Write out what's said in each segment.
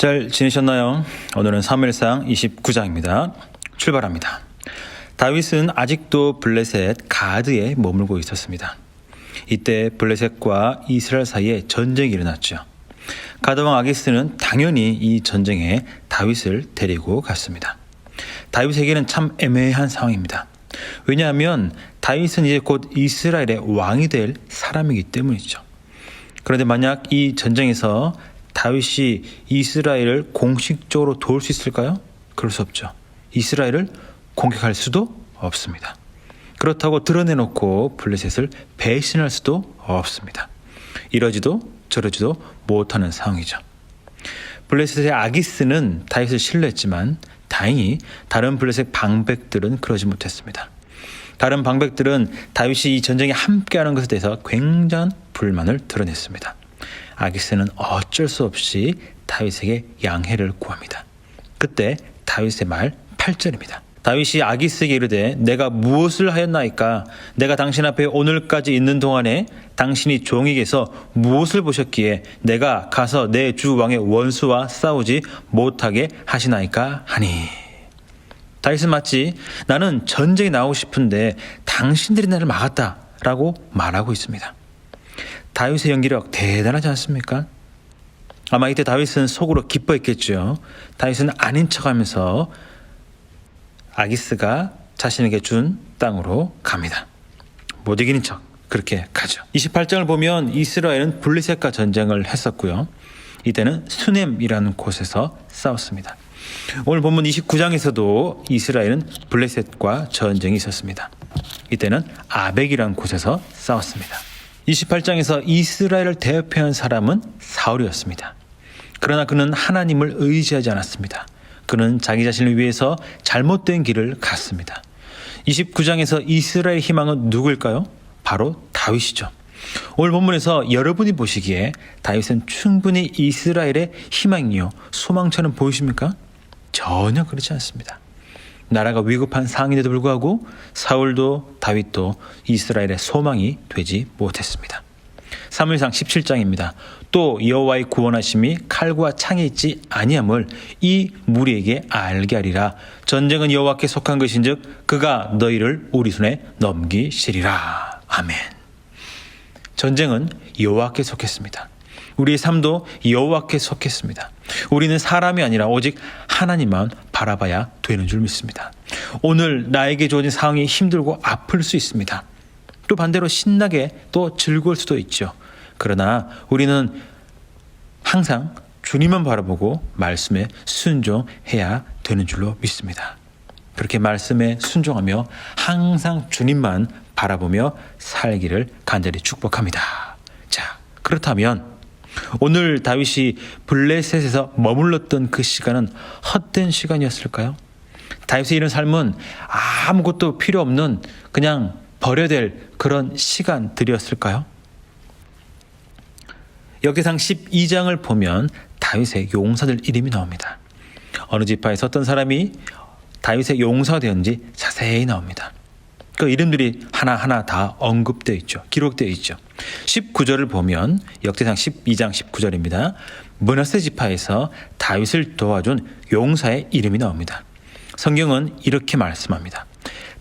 잘 지내셨나요? 오늘은 사무엘상 29장입니다. 출발합니다. 다윗은 아직도 블레셋 가드에 머물고 있었습니다. 이때 블레셋과 이스라엘 사이에 전쟁이 일어났죠. 가드왕 아기스는 당연히 이 전쟁에 다윗을 데리고 갔습니다. 다윗에게는 참 애매한 상황입니다. 왜냐하면 다윗은 이제 곧 이스라엘의 왕이 될 사람이기 때문이죠. 그런데 만약 이 전쟁에서 다윗이 이스라엘을 공식적으로 도울 수 있을까요? 그럴 수 없죠. 이스라엘을 공격할 수도 없습니다. 그렇다고 드러내놓고 블레셋을 배신할 수도 없습니다. 이러지도 저러지도 못하는 상황이죠. 블레셋의 아기스는 다윗을 신뢰했지만 다행히 다른 블레셋 방백들은 그러지 못했습니다. 다른 방백들은 다윗이 이 전쟁에 함께하는 것에 대해서 굉장한 불만을 드러냈습니다. 아기스는 어쩔 수 없이 다윗에게 양해를 구합니다. 그때 다윗의 말 8절입니다. 다윗이 아기스에게 이르되 내가 무엇을 하였나이까? 내가 당신 앞에 오늘까지 있는 동안에 당신이 종에게서 무엇을 보셨기에 내가 가서 내 주 왕의 원수와 싸우지 못하게 하시나이까? 하니 다윗은 마치 나는 전쟁에 나오고 싶은데 당신들이 나를 막았다라고 말하고 있습니다. 다윗의 연기력 대단하지 않습니까? 아마 이때 다윗은 속으로 기뻐했겠죠. 다윗은 아닌 척하면서 아기스가 자신에게 준 땅으로 갑니다. 못 이기는 척 그렇게 가죠. 28장을 보면 이스라엘은 블레셋과 전쟁을 했었고요. 이때는 수넴이라는 곳에서 싸웠습니다. 오늘 본문 29장에서도 이스라엘은 블레셋과 전쟁이 있었습니다. 이때는 아벡이라는 곳에서 싸웠습니다. 28장에서 이스라엘을 대표한 사람은 사울이었습니다. 그러나 그는 하나님을 의지하지 않았습니다. 그는 자기 자신을 위해서 잘못된 길을 갔습니다. 29장에서 이스라엘의 희망은 누구일까요? 바로 다윗이죠. 오늘 본문에서 여러분이 보시기에 다윗은 충분히 이스라엘의 희망이요 소망처럼 보이십니까? 전혀 그렇지 않습니다. 나라가 위급한 상황인데도 불구하고 사울도 다윗도 이스라엘의 소망이 되지 못했습니다. 사무엘상 17장입니다. 또 여호와의 구원하심이 칼과 창에 있지 아니함을 이 무리에게 알게 하리라. 전쟁은 여호와께 속한 것인즉 그가 너희를 우리 손에 넘기시리라. 아멘. 전쟁은 여호와께 속했습니다. 우리의 삶도 여호와께 속했습니다. 우리는 사람이 아니라 오직 하나님만 바라봐야 되는 줄 믿습니다. 오늘 나에게 주어진 상황이 힘들고 아플 수 있습니다. 또 반대로 신나게 또 즐거울 수도 있죠. 그러나 우리는 항상 주님만 바라보고 말씀에 순종해야 되는 줄로 믿습니다. 그렇게 말씀에 순종하며 항상 주님만 바라보며 살기를 간절히 축복합니다. 자, 그렇다면 오늘 다윗이 블레셋에서 머물렀던 그 시간은 헛된 시간이었을까요? 다윗의 이런 삶은 아무것도 필요 없는 그냥 버려야 될 그런 시간들이었을까요? 역대상 12장을 보면 다윗의 용사들 이름이 나옵니다. 어느 지파에서 어떤 사람이 다윗의 용사가 되었는지 자세히 나옵니다. 그 이름들이 하나하나 다 언급되어 있죠. 기록되어 있죠. 19절을 보면 역대상 12장 19절입니다. 므낫세 지파에서 다윗을 도와준 용사의 이름이 나옵니다. 성경은 이렇게 말씀합니다.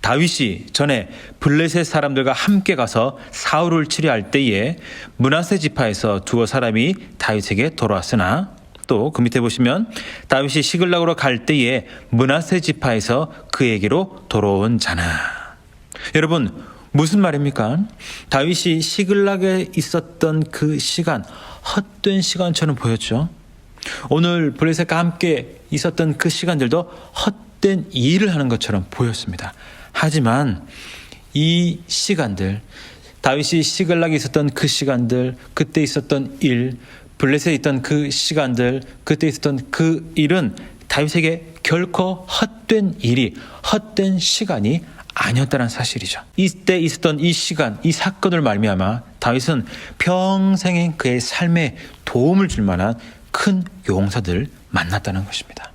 다윗이 전에 블레셋 사람들과 함께 가서 사울을 치려할 때에 므낫세 지파에서 두어 사람이 다윗에게 돌아왔으나 또 그 밑에 보시면 다윗이 시글락으로 갈 때에 므낫세 지파에서 그에게로 돌아온 자나. 여러분 무슨 말입니까? 다윗이 시글락에 있었던 그 시간 헛된 시간처럼 보였죠. 오늘 블레셋과 함께 있었던 그 시간들도 헛된 일을 하는 것처럼 보였습니다. 하지만 이 시간들 다윗이 시글락에 있었던 그 시간들 그때 있었던 일 블레셋에 있던 그 시간들 그때 있었던 그 일은 다윗에게 결코 헛된 일이 헛된 시간이 아니었다는 사실이죠. 이때 있었던 이 시간, 이 사건을 말미암아 다윗은 평생에 그의 삶에 도움을 줄 만한 큰 용사들 만났다는 것입니다.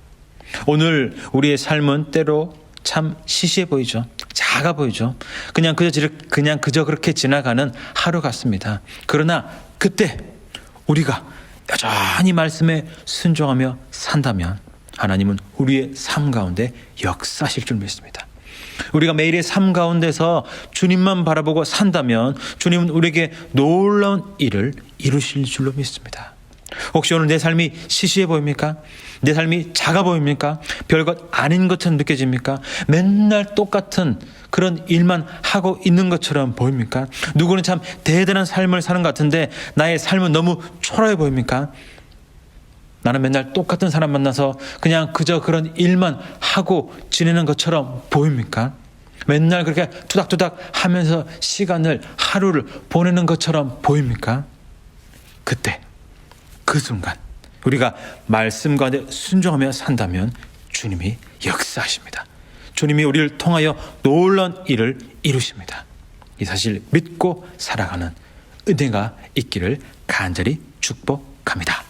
오늘 우리의 삶은 때로 참 시시해 보이죠. 작아 보이죠. 그냥 그저 그렇게 지나가는 하루 같습니다. 그러나 그때 우리가 여전히 말씀에 순종하며 산다면 하나님은 우리의 삶 가운데 역사하실 줄 믿습니다. 우리가 매일의 삶 가운데서 주님만 바라보고 산다면 주님은 우리에게 놀라운 일을 이루실 줄로 믿습니다. 혹시 오늘 내 삶이 시시해 보입니까? 내 삶이 작아 보입니까? 별것 아닌 것처럼 느껴집니까? 맨날 똑같은 그런 일만 하고 있는 것처럼 보입니까? 누구는 참 대단한 삶을 사는 것 같은데 나의 삶은 너무 초라해 보입니까? 나는 맨날 똑같은 사람 만나서 그냥 그저 그런 일만 하고 지내는 것처럼 보입니까? 맨날 그렇게 투닥투닥 하면서 시간을 하루를 보내는 것처럼 보입니까? 그때 그 순간 우리가 말씀 가운데 순종하며 산다면 주님이 역사하십니다. 주님이 우리를 통하여 놀라운 일을 이루십니다. 이 사실 믿고 살아가는 은혜가 있기를 간절히 축복합니다.